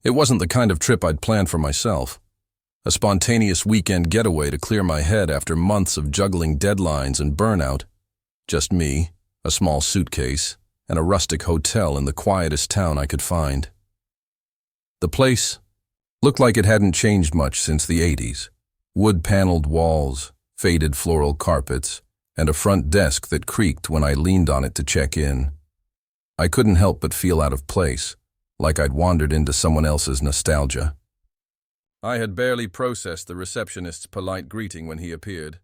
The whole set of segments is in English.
It wasn't the kind of trip I'd planned for myself. A spontaneous weekend getaway to clear my head after months of juggling deadlines and burnout. Just me, a small suitcase, and a rustic hotel in the quietest town I could find. The place looked like it hadn't changed much since the 80s. Wood-paneled walls, faded floral carpets, and a front desk that creaked when I leaned on it to check in. I couldn't help but feel out of place, like I'd wandered into someone else's nostalgia. I had barely processed the receptionist's polite greeting when he appeared.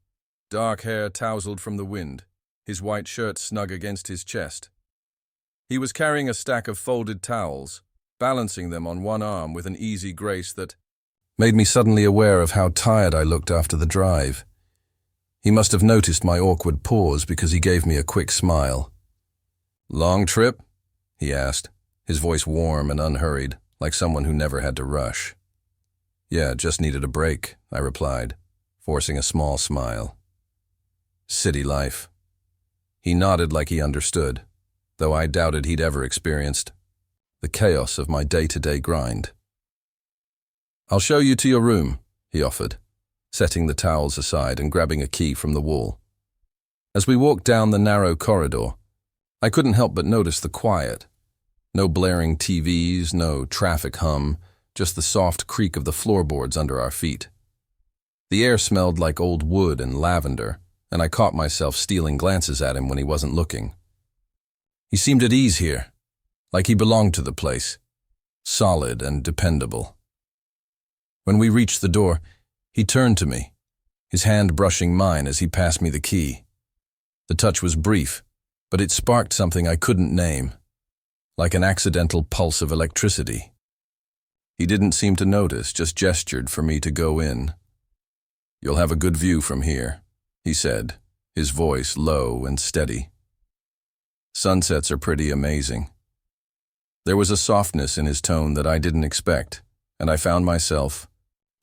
Dark hair tousled from the wind, his white shirt snug against his chest. He was carrying a stack of folded towels, balancing them on one arm with an easy grace that made me suddenly aware of how tired I looked after the drive. He must have noticed my awkward pause because he gave me a quick smile. "Long trip?" he asked, his voice warm and unhurried, like someone who never had to rush. "Yeah, just needed a break," I replied, forcing a small smile. "City life." He nodded like he understood, though I doubted he'd ever experienced the chaos of my day-to-day grind. "I'll show you to your room," he offered, setting the towels aside and grabbing a key from the wall. As we walked down the narrow corridor, I couldn't help but notice the quiet. No blaring TVs, no traffic hum, just the soft creak of the floorboards under our feet. The air smelled like old wood and lavender, and I caught myself stealing glances at him when he wasn't looking. He seemed at ease here, like he belonged to the place, solid and dependable. When we reached the door, he turned to me, his hand brushing mine as he passed me the key. The touch was brief, but it sparked something I couldn't name, like an accidental pulse of electricity. He didn't seem to notice, just gestured for me to go in. "You'll have a good view from here," he said, his voice low and steady. "Sunsets are pretty amazing." There was a softness in his tone that I didn't expect, and I found myself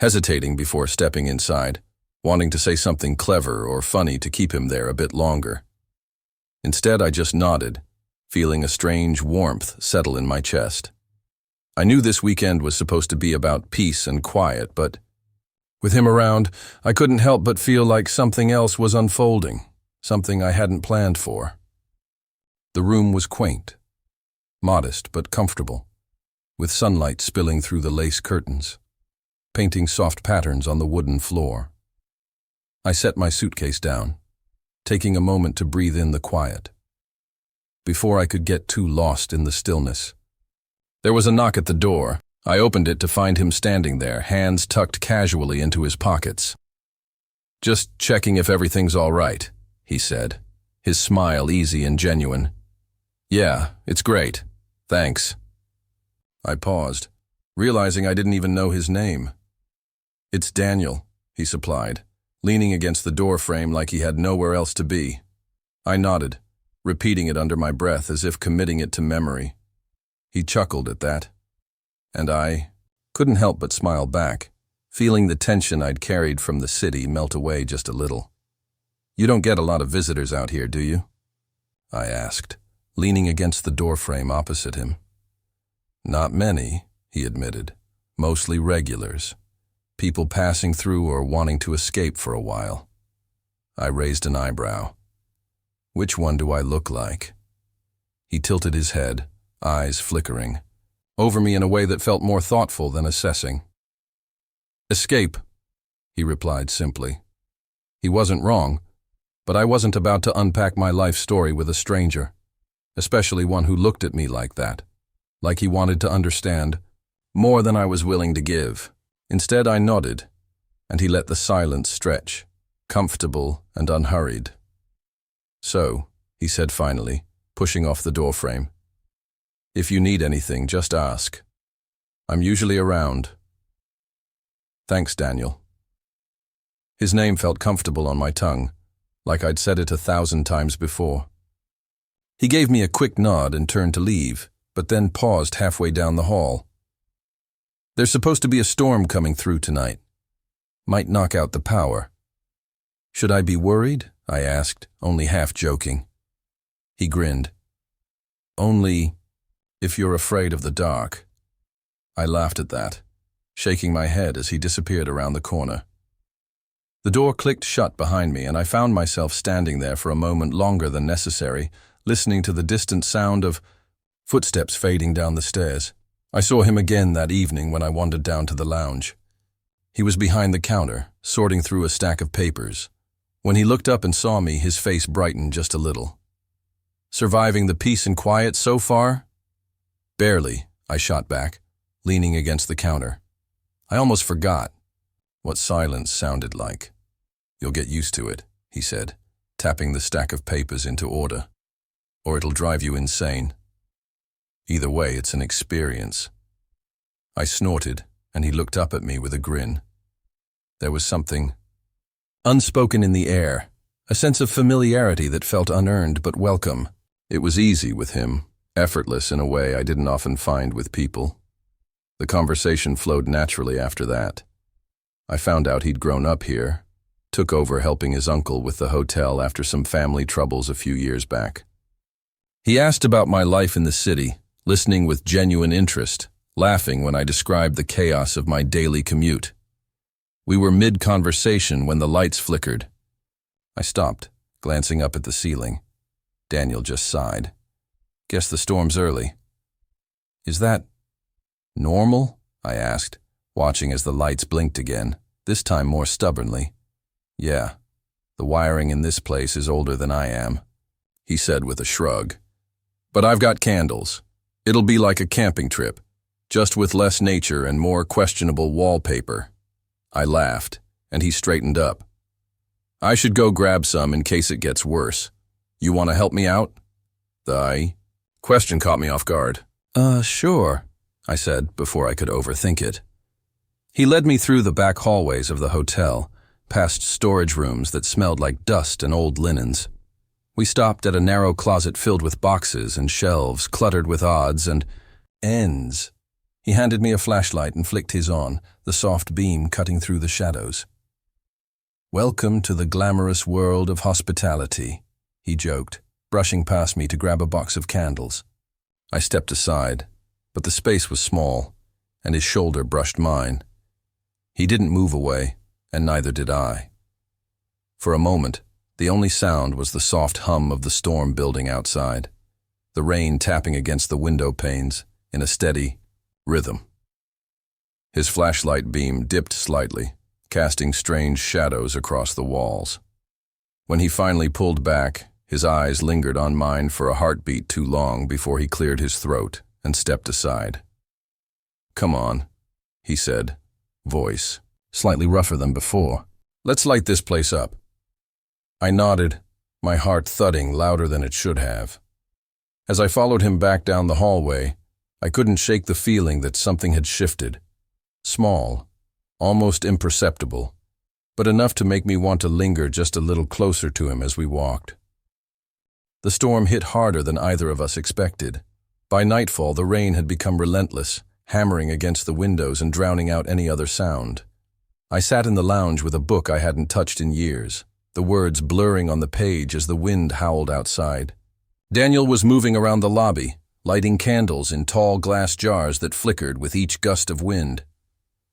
hesitating before stepping inside, wanting to say something clever or funny to keep him there a bit longer. Instead, I just nodded, feeling a strange warmth settle in my chest. I knew this weekend was supposed to be about peace and quiet, but with him around, I couldn't help but feel like something else was unfolding, something I hadn't planned for. The room was quaint, modest but comfortable, with sunlight spilling through the lace curtains, painting soft patterns on the wooden floor. I set my suitcase down, taking a moment to breathe in the quiet. Before I could get too lost in the stillness, there was a knock at the door. I opened it to find him standing there, hands tucked casually into his pockets. "Just checking if everything's all right," he said, his smile easy and genuine. "Yeah, it's great. Thanks." I paused, realizing I didn't even know his name. "It's Daniel," he supplied, leaning against the door frame like he had nowhere else to be. I nodded, repeating it under my breath as if committing it to memory. He chuckled at that, and I couldn't help but smile back, feeling the tension I'd carried from the city melt away just a little. "You don't get a lot of visitors out here, do you?" I asked, leaning against the doorframe opposite him. "Not many," he admitted, "mostly regulars, people passing through or wanting to escape for a while." I raised an eyebrow. "Which one do I look like?" He tilted his head, eyes flickering, over me in a way that felt more thoughtful than assessing. "Escape," he replied simply. He wasn't wrong, but I wasn't about to unpack my life story with a stranger, especially one who looked at me like that, like he wanted to understand more than I was willing to give. Instead, I nodded, and he let the silence stretch, comfortable and unhurried. "So," he said finally, pushing off the doorframe, "if you need anything, just ask. I'm usually around." "Thanks, Daniel." His name felt comfortable on my tongue, like I'd said it 1,000 times before. He gave me a quick nod and turned to leave, but then paused halfway down the hall. "There's supposed to be a storm coming through tonight. Might knock out the power." "Should I be worried?" I asked, only half joking. He grinned. "Only if you're afraid of the dark." I laughed at that, shaking my head as he disappeared around the corner. The door clicked shut behind me, and I found myself standing there for a moment longer than necessary, listening to the distant sound of footsteps fading down the stairs. I saw him again that evening when I wandered down to the lounge. He was behind the counter, sorting through a stack of papers. When he looked up and saw me, his face brightened just a little. "Surviving the peace and quiet so far?" "Barely," I shot back, leaning against the counter. I almost forgot what silence sounded like. "You'll get used to it," he said, tapping the stack of papers into order. "Or it'll drive you insane. Either way, it's an experience." I snorted, and he looked up at me with a grin. There was something unspoken in the air, a sense of familiarity that felt unearned but welcome. It was easy with him, effortless in a way I didn't often find with people. The conversation flowed naturally after that. I found out he'd grown up here, took over helping his uncle with the hotel after some family troubles a few years back. He asked about my life in the city, listening with genuine interest, laughing when I described the chaos of my daily commute. We were mid-conversation when the lights flickered. I stopped, glancing up at the ceiling. Daniel just sighed. "Guess the storm's early." "Is that normal?" I asked, watching as the lights blinked again, this time more stubbornly. "Yeah, the wiring in this place is older than I am," he said with a shrug. "But I've got candles. It'll be like a camping trip, just with less nature and more questionable wallpaper." I laughed, and he straightened up. "I should go grab some in case it gets worse. You want to help me out?" The question caught me off guard. Sure," I said before I could overthink it. He led me through the back hallways of the hotel, past storage rooms that smelled like dust and old linens. We stopped at a narrow closet filled with boxes and shelves cluttered with odds and ends. He handed me a flashlight and flicked his on, the soft beam cutting through the shadows. "Welcome to the glamorous world of hospitality," he joked, brushing past me to grab a box of candles. I stepped aside, but the space was small, and his shoulder brushed mine. He didn't move away, and neither did I. For a moment, the only sound was the soft hum of the storm building outside, the rain tapping against the window panes in a steady rhythm. His flashlight beam dipped slightly, casting strange shadows across the walls. When he finally pulled back, his eyes lingered on mine for a heartbeat too long before he cleared his throat and stepped aside. "Come on," he said, voice slightly rougher than before. "Let's light this place up." I nodded, my heart thudding louder than it should have. As I followed him back down the hallway, I couldn't shake the feeling that something had shifted. Small, almost imperceptible, but enough to make me want to linger just a little closer to him as we walked. The storm hit harder than either of us expected. By nightfall, the rain had become relentless, hammering against the windows and drowning out any other sound. I sat in the lounge with a book I hadn't touched in years, the words blurring on the page as the wind howled outside. Daniel was moving around the lobby, lighting candles in tall glass jars that flickered with each gust of wind.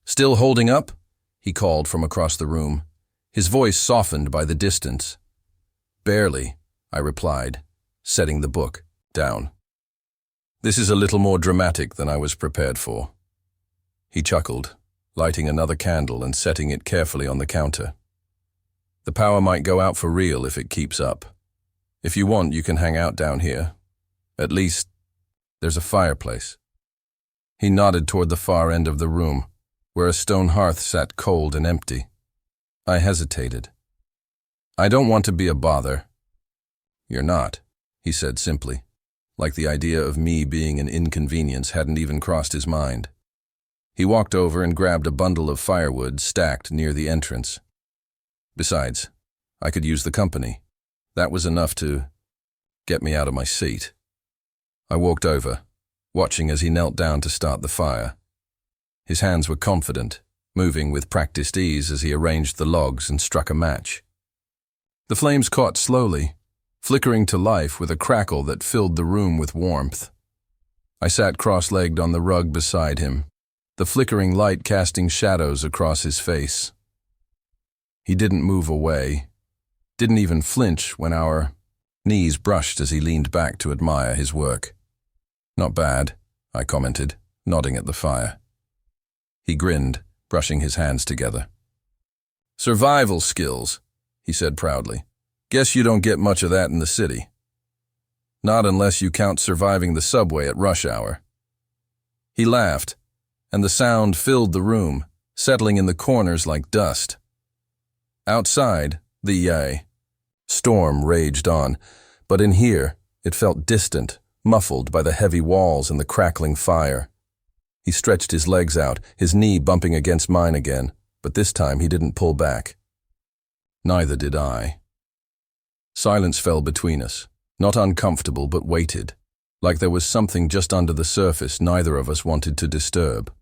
"Still holding up?" he called from across the room, his voice softened by the distance. "Barely," I replied, setting the book down. "This is a little more dramatic than I was prepared for." He chuckled, lighting another candle and setting it carefully on the counter. "The power might go out for real if it keeps up. If you want, you can hang out down here. At least, there's a fireplace." He nodded toward the far end of the room, where a stone hearth sat cold and empty. I hesitated. "I don't want to be a bother." "You're not," he said simply, like the idea of me being an inconvenience hadn't even crossed his mind. He walked over and grabbed a bundle of firewood stacked near the entrance. Besides, I could use the company. That was enough to get me out of my seat. I walked over, watching as he knelt down to start the fire. His hands were confident, moving with practiced ease as he arranged the logs and struck a match. The flames caught slowly, flickering to life with a crackle that filled the room with warmth. I sat cross-legged on the rug beside him, the flickering light casting shadows across his face. He didn't move away, didn't even flinch when our knees brushed as he leaned back to admire his work. "Not bad," I commented, nodding at the fire. He grinned, brushing his hands together. "Survival skills," he said proudly. "Guess you don't get much of that in the city. Not unless you count surviving the subway at rush hour." He laughed, and the sound filled the room, settling in the corners like dust. Outside, the storm raged on, but in here, it felt distant, muffled by the heavy walls and the crackling fire. He stretched his legs out, his knee bumping against mine again, but this time he didn't pull back. Neither did I. Silence fell between us, not uncomfortable but weighted, like there was something just under the surface neither of us wanted to disturb.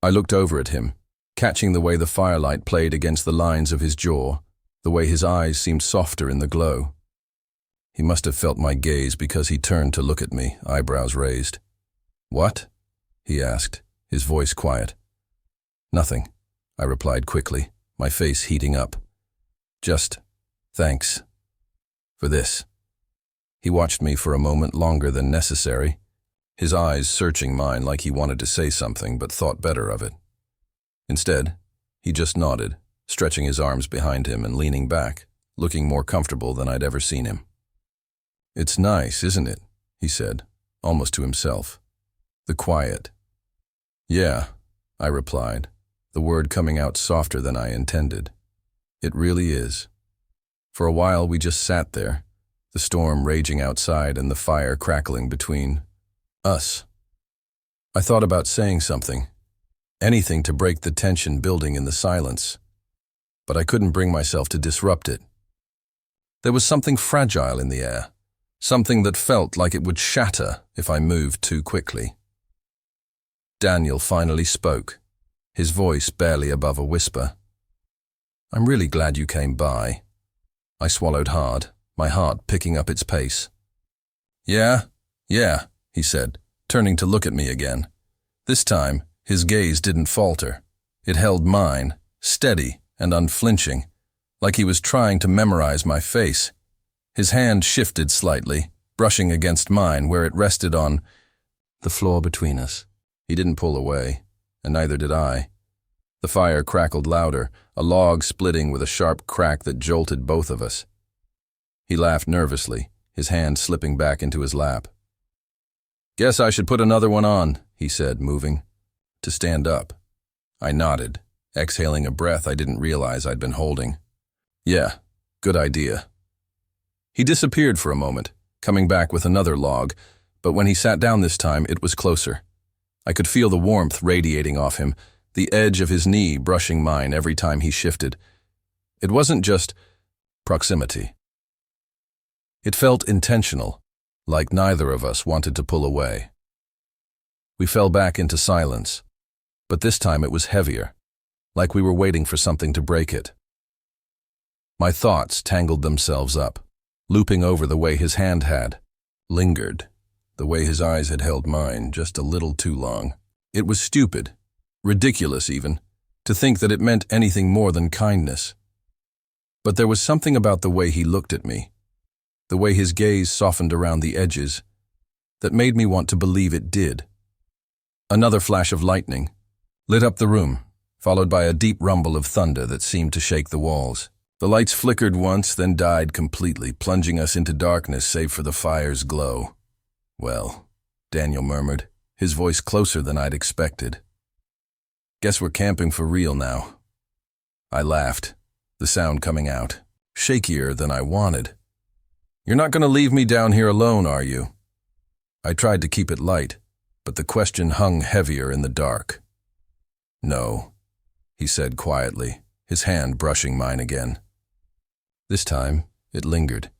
I looked over at him, catching the way the firelight played against the lines of his jaw, the way his eyes seemed softer in the glow. He must have felt my gaze because he turned to look at me, eyebrows raised. "What?" he asked, his voice quiet. "Nothing," I replied quickly, my face heating up. "Just thanks for this." He watched me for a moment longer than necessary, his eyes searching mine like he wanted to say something but thought better of it. Instead, he just nodded, stretching his arms behind him and leaning back, looking more comfortable than I'd ever seen him. "It's nice, isn't it?" he said, almost to himself. "The quiet." "Yeah," I replied, the word coming out softer than I intended. "It really is." For a while we just sat there, the storm raging outside and the fire crackling between us. I thought about saying something, anything to break the tension building in the silence, but I couldn't bring myself to disrupt it. There was something fragile in the air, something that felt like it would shatter if I moved too quickly. Daniel finally spoke, his voice barely above a whisper. "I'm really glad you came by." I swallowed hard, my heart picking up its pace. Yeah, he said, turning to look at me again. This time, his gaze didn't falter. It held mine, steady and unflinching, like he was trying to memorize my face. His hand shifted slightly, brushing against mine where it rested on the floor between us. He didn't pull away, and neither did I. The fire crackled louder, a log splitting with a sharp crack that jolted both of us. He laughed nervously, his hand slipping back into his lap. "Guess I should put another one on," he said, moving to stand up. I nodded, exhaling a breath I didn't realize I'd been holding. "Yeah, good idea." He disappeared for a moment, coming back with another log, but when he sat down this time, it was closer. I could feel the warmth radiating off him, the edge of his knee brushing mine every time he shifted. It wasn't just proximity. It felt intentional, like neither of us wanted to pull away. We fell back into silence, but this time it was heavier, like we were waiting for something to break it. My thoughts tangled themselves up, looping over the way his hand had, lingered, the way his eyes had held mine just a little too long. It was stupid, ridiculous even, to think that it meant anything more than kindness. But there was something about the way he looked at me, the way his gaze softened around the edges, that made me want to believe it did. Another flash of lightning lit up the room, followed by a deep rumble of thunder that seemed to shake the walls. The lights flickered once, then died completely, plunging us into darkness save for the fire's glow. "Well," Daniel murmured, his voice closer than I'd expected. "Guess we're camping for real now." I laughed, the sound coming out, shakier than I wanted. "You're not going to leave me down here alone, are you?" I tried to keep it light, but the question hung heavier in the dark. "No," he said quietly, his hand brushing mine again. This time, it lingered.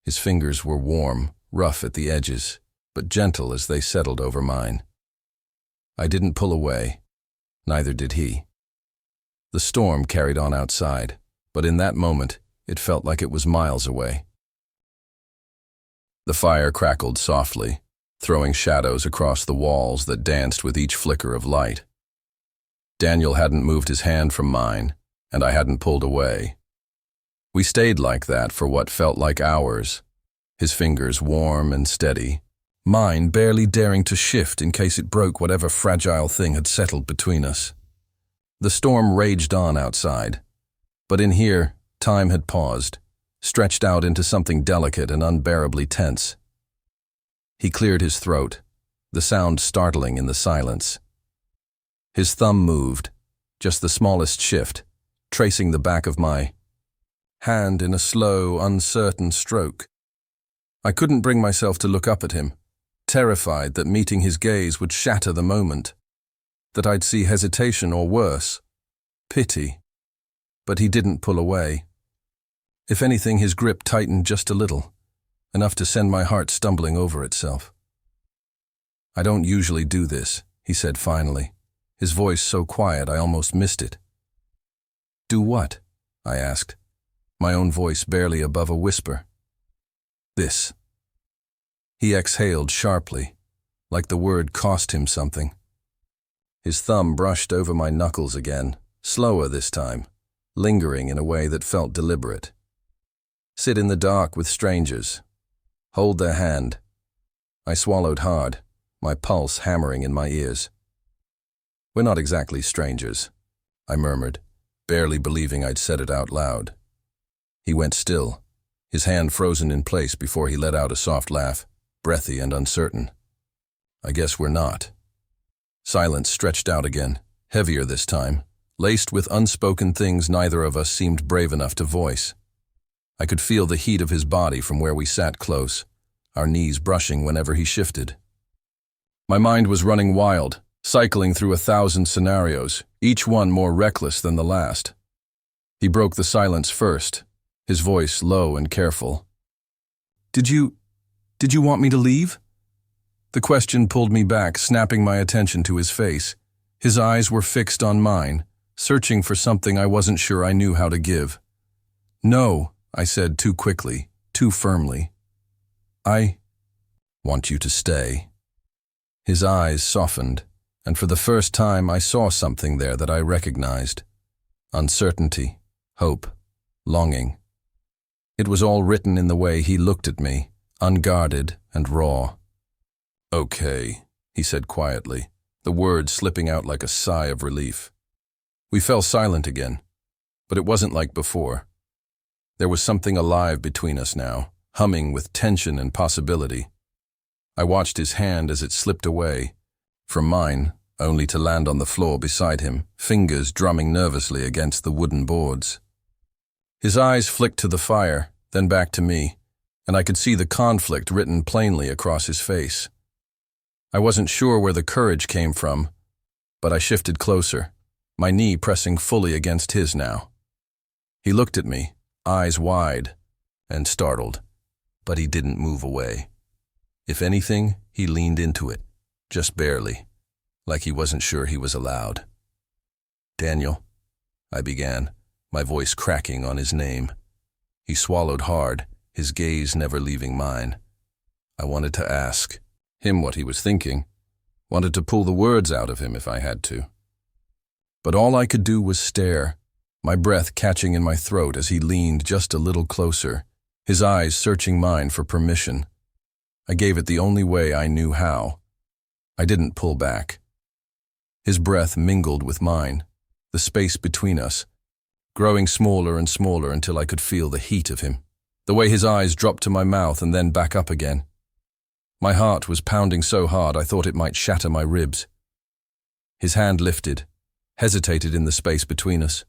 His fingers were warm, rough at the edges, but gentle as they settled over mine. I didn't pull away. Neither did he. The storm carried on outside, but in that moment, it felt like it was miles away. The fire crackled softly, throwing shadows across the walls that danced with each flicker of light. Daniel hadn't moved his hand from mine, and I hadn't pulled away. We stayed like that for what felt like hours, his fingers warm and steady, mine barely daring to shift in case it broke whatever fragile thing had settled between us. The storm raged on outside, but in here, time had paused, stretched out into something delicate and unbearably tense. He cleared his throat, the sound startling in the silence. His thumb moved, just the smallest shift, tracing the back of my hand in a slow, uncertain stroke. I couldn't bring myself to look up at him, terrified that meeting his gaze would shatter the moment, that I'd see hesitation or worse, pity. But he didn't pull away. If anything, his grip tightened just a little, enough to send my heart stumbling over itself. "I don't usually do this," he said finally, his voice so quiet I almost missed it. "Do what?" I asked, my own voice barely above a whisper. "This." He exhaled sharply, like the word cost him something. His thumb brushed over my knuckles again, slower this time, lingering in a way that felt deliberate. "Sit in the dark with strangers. Hold their hand." I swallowed hard, my pulse hammering in my ears. "We're not exactly strangers," I murmured, barely believing I'd said it out loud. He went still, his hand frozen in place before he let out a soft laugh, breathy and uncertain. "I guess we're not." Silence stretched out again, heavier this time, laced with unspoken things neither of us seemed brave enough to voice. I could feel the heat of his body from where we sat close, our knees brushing whenever he shifted. My mind was running wild, cycling through 1,000 scenarios, each one more reckless than the last. He broke the silence first, his voice low and careful. Did you want me to leave?" The question pulled me back, snapping my attention to his face. His eyes were fixed on mine, searching for something I wasn't sure I knew how to give. "No," I said too quickly, too firmly. "I want you to stay." His eyes softened, and for the first time I saw something there that I recognized. Uncertainty, hope, longing. It was all written in the way he looked at me, unguarded and raw. "Okay," he said quietly, the words slipping out like a sigh of relief. We fell silent again, but it wasn't like before. There was something alive between us now, humming with tension and possibility. I watched his hand as it slipped away, from mine, only to land on the floor beside him, fingers drumming nervously against the wooden boards. His eyes flicked to the fire, then back to me, and I could see the conflict written plainly across his face. I wasn't sure where the courage came from, but I shifted closer, my knee pressing fully against his now. He looked at me, eyes wide and startled, but he didn't move away. If anything, he leaned into it, just barely, like he wasn't sure he was allowed. "Daniel," I began, my voice cracking on his name. He swallowed hard, his gaze never leaving mine. I wanted to ask him what he was thinking, wanted to pull the words out of him if I had to. But all I could do was stare, my breath catching in my throat as he leaned just a little closer, his eyes searching mine for permission. I gave it the only way I knew how. I didn't pull back. His breath mingled with mine, the space between us, growing smaller and smaller until I could feel the heat of him, the way his eyes dropped to my mouth and then back up again. My heart was pounding so hard I thought it might shatter my ribs. His hand lifted, hesitated in the space between us,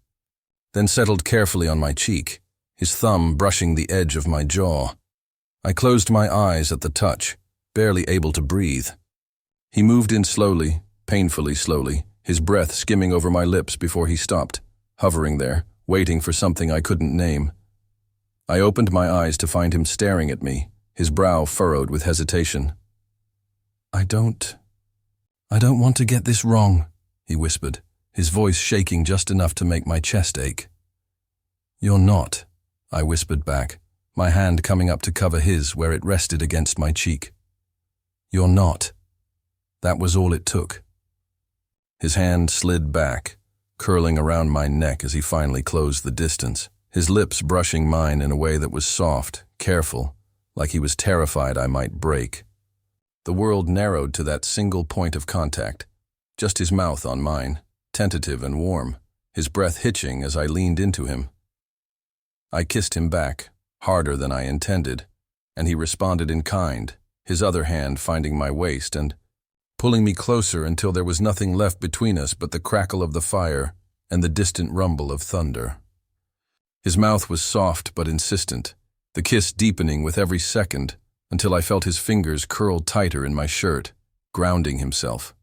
then settled carefully on my cheek, his thumb brushing the edge of my jaw. I closed my eyes at the touch, barely able to breathe. He moved in slowly, painfully slowly, his breath skimming over my lips before he stopped, hovering there, waiting for something I couldn't name. I opened my eyes to find him staring at me, his brow furrowed with hesitation. I don't want to get this wrong," he whispered, his voice shaking just enough to make my chest ache. "You're not," I whispered back, my hand coming up to cover his where it rested against my cheek. "You're not." That was all it took. His hand slid back, curling around my neck as he finally closed the distance, his lips brushing mine in a way that was soft, careful, like he was terrified I might break. The world narrowed to that single point of contact, just his mouth on mine, tentative and warm, his breath hitching as I leaned into him. I kissed him back, harder than I intended, and he responded in kind, his other hand finding my waist and pulling me closer until there was nothing left between us but the crackle of the fire and the distant rumble of thunder. His mouth was soft but insistent, the kiss deepening with every second until I felt his fingers curl tighter in my shirt, grounding himself.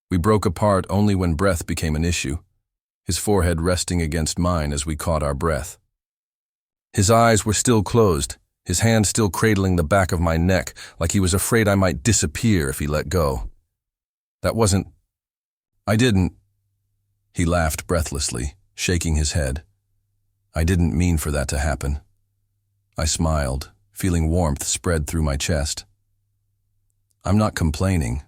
We broke apart only when breath became an issue, his forehead resting against mine as we caught our breath. His eyes were still closed, his hand still cradling the back of my neck like he was afraid I might disappear if he let go. I didn't. He laughed breathlessly, shaking his head. I didn't mean for that to happen. I smiled, feeling warmth spread through my chest. I'm not complaining.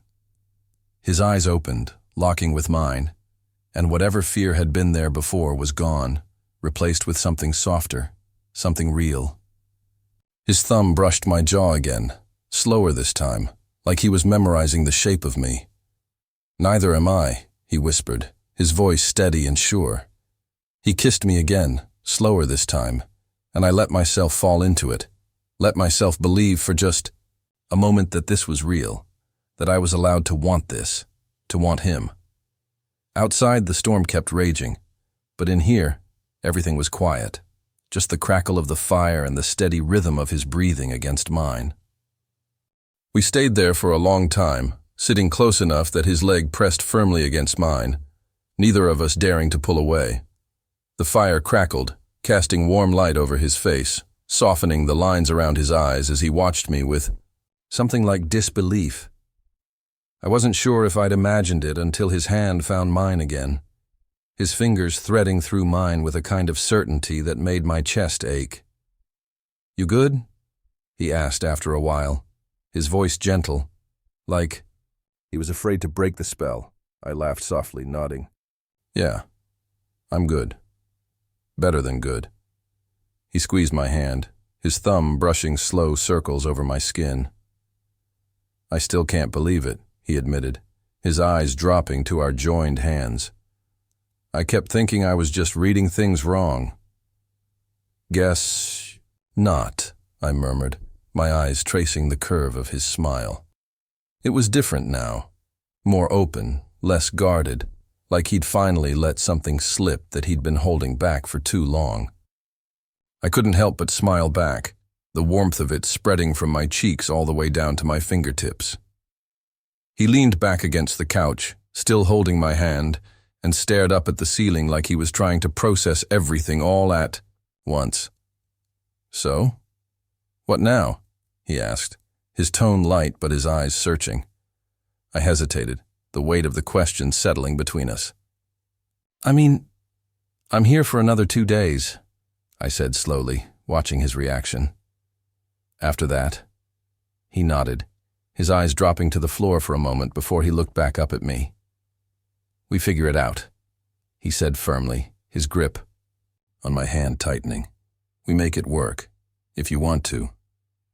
His eyes opened, locking with mine, and whatever fear had been there before was gone, replaced with something softer, something real. His thumb brushed my jaw again, slower this time, like he was memorizing the shape of me. Neither am I, he whispered, his voice steady and sure. He kissed me again, slower this time, and I let myself fall into it, let myself believe for just a moment that this was real, that I was allowed to want this, to want him. Outside, the storm kept raging, but in here, everything was quiet, just the crackle of the fire and the steady rhythm of his breathing against mine. We stayed there for a long time, sitting close enough that his leg pressed firmly against mine, neither of us daring to pull away. The fire crackled, casting warm light over his face, softening the lines around his eyes as he watched me with something like disbelief. I wasn't sure if I'd imagined it until his hand found mine again, his fingers threading through mine with a kind of certainty that made my chest ache. "You good?" he asked after a while, his voice gentle, like he was afraid to break the spell. I laughed softly, nodding. "Yeah, I'm good. Better than good." He squeezed my hand, his thumb brushing slow circles over my skin. "I still can't believe it," he admitted, his eyes dropping to our joined hands. "I kept thinking I was just reading things wrong." "Guess not," I murmured, my eyes tracing the curve of his smile. It was different now, more open, less guarded, like he'd finally let something slip that he'd been holding back for too long. I couldn't help but smile back, the warmth of it spreading from my cheeks all the way down to my fingertips. He leaned back against the couch, still holding my hand, and stared up at the ceiling like he was trying to process everything all at once. "So? What now?" he asked, his tone light but his eyes searching. I hesitated, the weight of the question settling between us. I'm here for another 2 days, I said slowly, watching his reaction. After that, he nodded, his eyes dropping to the floor for a moment before he looked back up at me. "We figure it out," he said firmly, his grip on my hand tightening. "We make it work, if you want to."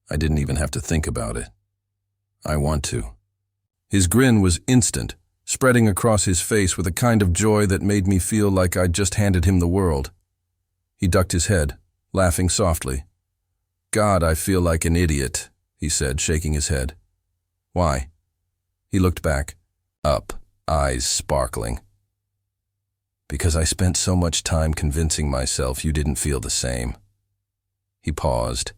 I didn't even have to think about it. I want to. His grin was instant, spreading across his face with a kind of joy that made me feel like I'd just handed him the world. He ducked his head, laughing softly. "God, I feel like an idiot," he said, shaking his head. "Why?" He looked back, up, eyes sparkling. "Because I spent so much time convincing myself you didn't feel the same." He paused,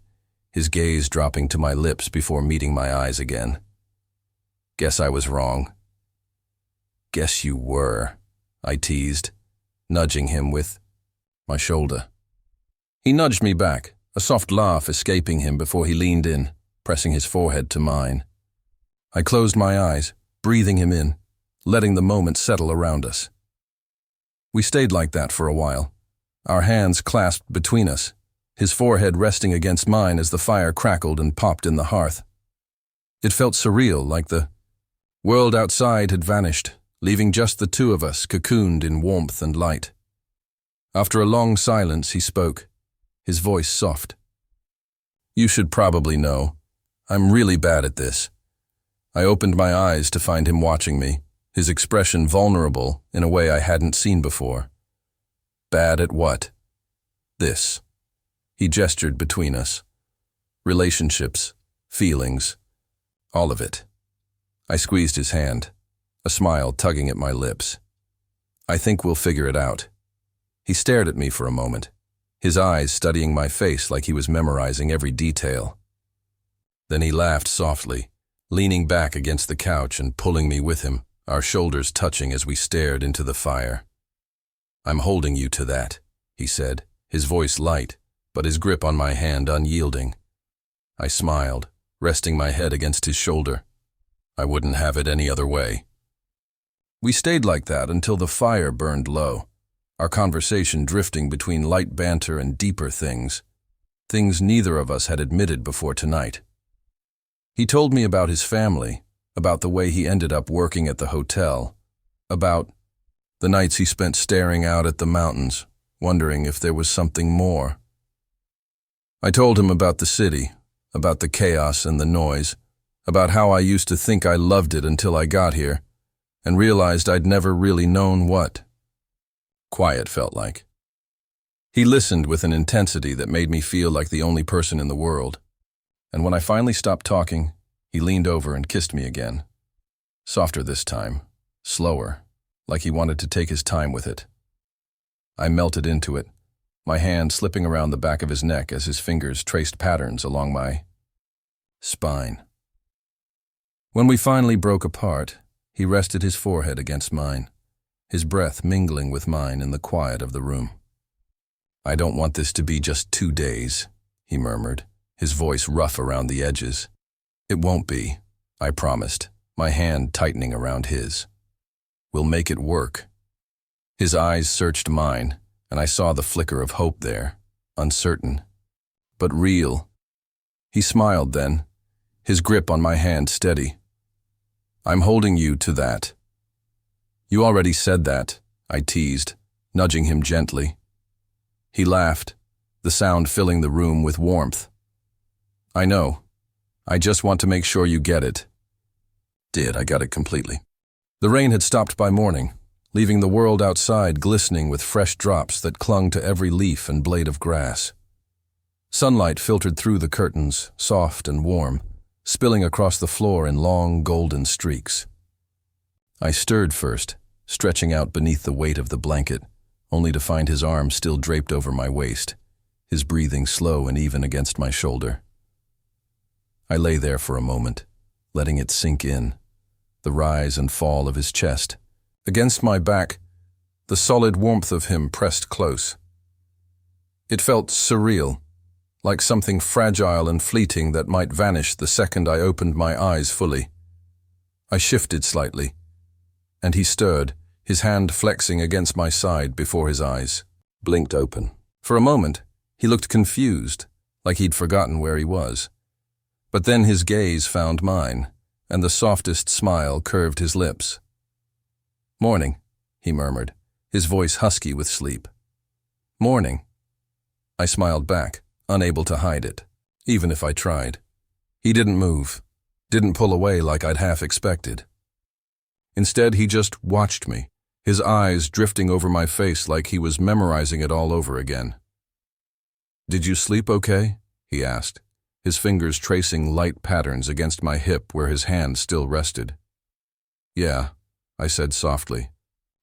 his gaze dropping to my lips before meeting my eyes again. "Guess I was wrong." "Guess you were," I teased, nudging him with my shoulder. He nudged me back, a soft laugh escaping him before he leaned in, pressing his forehead to mine. I closed my eyes, breathing him in, letting the moment settle around us. We stayed like that for a while, our hands clasped between us, his forehead resting against mine as the fire crackled and popped in the hearth. It felt surreal, like the world outside had vanished, leaving just the two of us cocooned in warmth and light. After a long silence, he spoke, his voice soft. "You should probably know. I'm really bad at this." I opened my eyes to find him watching me, his expression vulnerable in a way I hadn't seen before. "Bad at what?" "This." He gestured between us. "Relationships, feelings, all of it." I squeezed his hand, a smile tugging at my lips. "I think we'll figure it out." He stared at me for a moment, his eyes studying my face like he was memorizing every detail. Then he laughed softly, leaning back against the couch and pulling me with him, our shoulders touching as we stared into the fire. "I'm holding you to that," he said, his voice light, but his grip on my hand unyielding. I smiled, resting my head against his shoulder. I wouldn't have it any other way. We stayed like that until the fire burned low, our conversation drifting between light banter and deeper things neither of us had admitted before tonight. He told me about his family, about the way he ended up working at the hotel, about the nights he spent staring out at the mountains, wondering if there was something more. I told him about the city, about the chaos and the noise, about how I used to think I loved it until I got here, and realized I'd never really known what quiet felt like. He listened with an intensity that made me feel like the only person in the world, and when I finally stopped talking, he leaned over and kissed me again. Softer this time, slower, like he wanted to take his time with it. I melted into it, my hand slipping around the back of his neck as his fingers traced patterns along my spine. When we finally broke apart, he rested his forehead against mine, his breath mingling with mine in the quiet of the room. "I don't want this to be just 2 days," he murmured, his voice rough around the edges. "It won't be," I promised, my hand tightening around his. "We'll make it work." His eyes searched mine, and I saw the flicker of hope there, uncertain, but real. He smiled then, his grip on my hand steady. "I'm holding you to that." "You already said that," I teased, nudging him gently. He laughed, the sound filling the room with warmth. "I know. I just want to make sure you get it." I got it completely. The rain had stopped by morning, leaving the world outside glistening with fresh drops that clung to every leaf and blade of grass. Sunlight filtered through the curtains, soft and warm, spilling across the floor in long golden streaks. I stirred first, stretching out beneath the weight of the blanket, only to find his arm still draped over my waist, his breathing slow and even against my shoulder. I lay there for a moment, letting it sink in, the rise and fall of his chest. Against my back, the solid warmth of him pressed close. It felt surreal, like something fragile and fleeting that might vanish the second I opened my eyes fully. I shifted slightly, and he stirred, his hand flexing against my side before his eyes blinked open. For a moment, he looked confused, like he'd forgotten where he was. But then his gaze found mine, and the softest smile curved his lips. "Morning," he murmured, his voice husky with sleep. "Morning." I smiled back, unable to hide it, even if I tried. He didn't move, didn't pull away like I'd half expected. Instead, he just watched me, his eyes drifting over my face like he was memorizing it all over again. "Did you sleep okay?" he asked, his fingers tracing light patterns against my hip where his hand still rested. "Yeah," I said softly,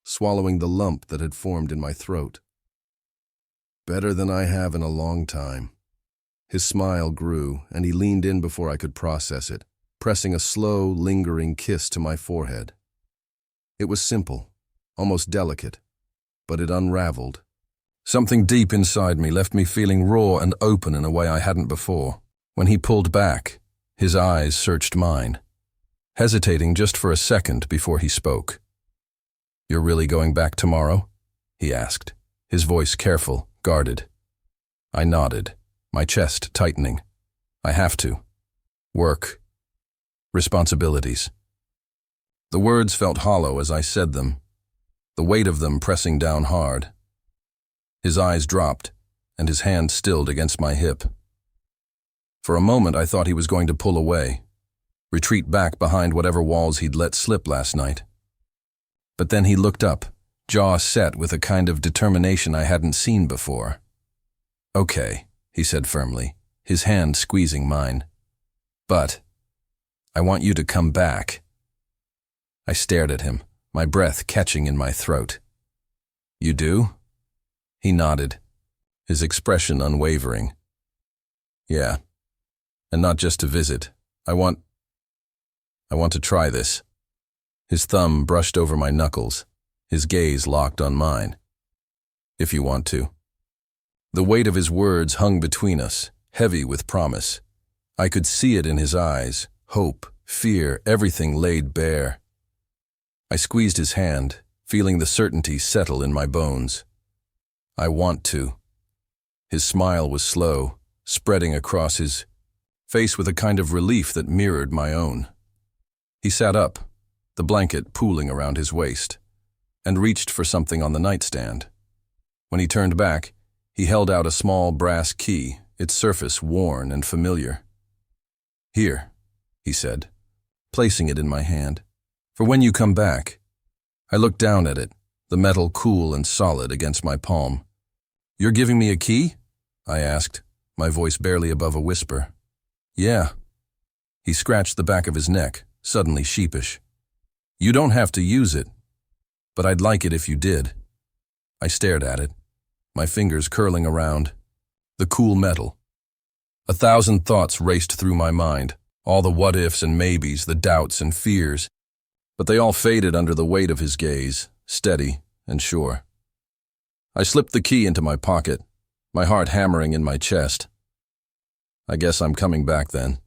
swallowing the lump that had formed in my throat. "Better than I have in a long time." His smile grew, and he leaned in before I could process it, pressing a slow, lingering kiss to my forehead. It was simple, almost delicate, but it unraveled. Something deep inside me left me feeling raw and open in a way I hadn't before. When he pulled back, his eyes searched mine, hesitating just for a second before he spoke. "You're really going back tomorrow?" he asked, his voice careful, guarded. I nodded, my chest tightening. "I have to. Work." Responsibilities. The words felt hollow as I said them, the weight of them pressing down hard. His eyes dropped, and his hand stilled against my hip. For a moment I thought he was going to pull away, retreat back behind whatever walls he'd let slip last night. But then he looked up, jaw set with a kind of determination I hadn't seen before. "Okay," he said firmly, his hand squeezing mine. "But I want you to come back." I stared at him, my breath catching in my throat. "You do?" He nodded, his expression unwavering. "Yeah, and not just to visit. I want to try this." His thumb brushed over my knuckles, his gaze locked on mine. "If you want to." The weight of his words hung between us, heavy with promise. I could see it in his eyes, hope, fear, everything laid bare. I squeezed his hand, feeling the certainty settle in my bones. "I want to." His smile was slow, spreading across his face with a kind of relief that mirrored my own. He sat up, the blanket pooling around his waist, and reached for something on the nightstand. When he turned back, he held out a small brass key, its surface worn and familiar. "Here," he said, placing it in my hand, "for when you come back." I looked down at it, the metal cool and solid against my palm. "You're giving me a key?" I asked, my voice barely above a whisper. "Yeah." He scratched the back of his neck, suddenly sheepish. "You don't have to use it, but I'd like it if you did." I stared at it, my fingers curling around the cool metal. 1,000 thoughts raced through my mind, all the what-ifs and maybes, the doubts and fears, but they all faded under the weight of his gaze, steady and sure. I slipped the key into my pocket, my heart hammering in my chest. "I guess I'm coming back then."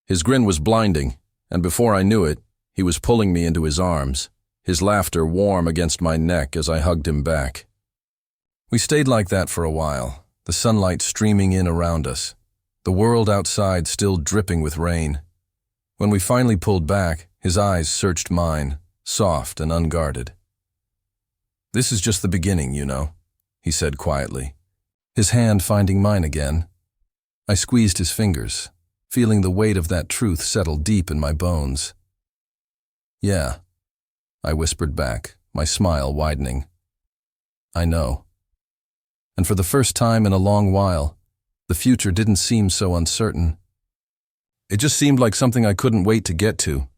His grin was blinding, and before I knew it, he was pulling me into his arms, his laughter warm against my neck as I hugged him back. We stayed like that for a while, the sunlight streaming in around us, the world outside still dripping with rain. When we finally pulled back, his eyes searched mine, soft and unguarded. "This is just the beginning, you know," he said quietly, his hand finding mine again. I squeezed his fingers, feeling the weight of that truth settle deep in my bones. "Yeah," I whispered back, my smile widening. "I know." And for the first time in a long while, the future didn't seem so uncertain. It just seemed like something I couldn't wait to get to.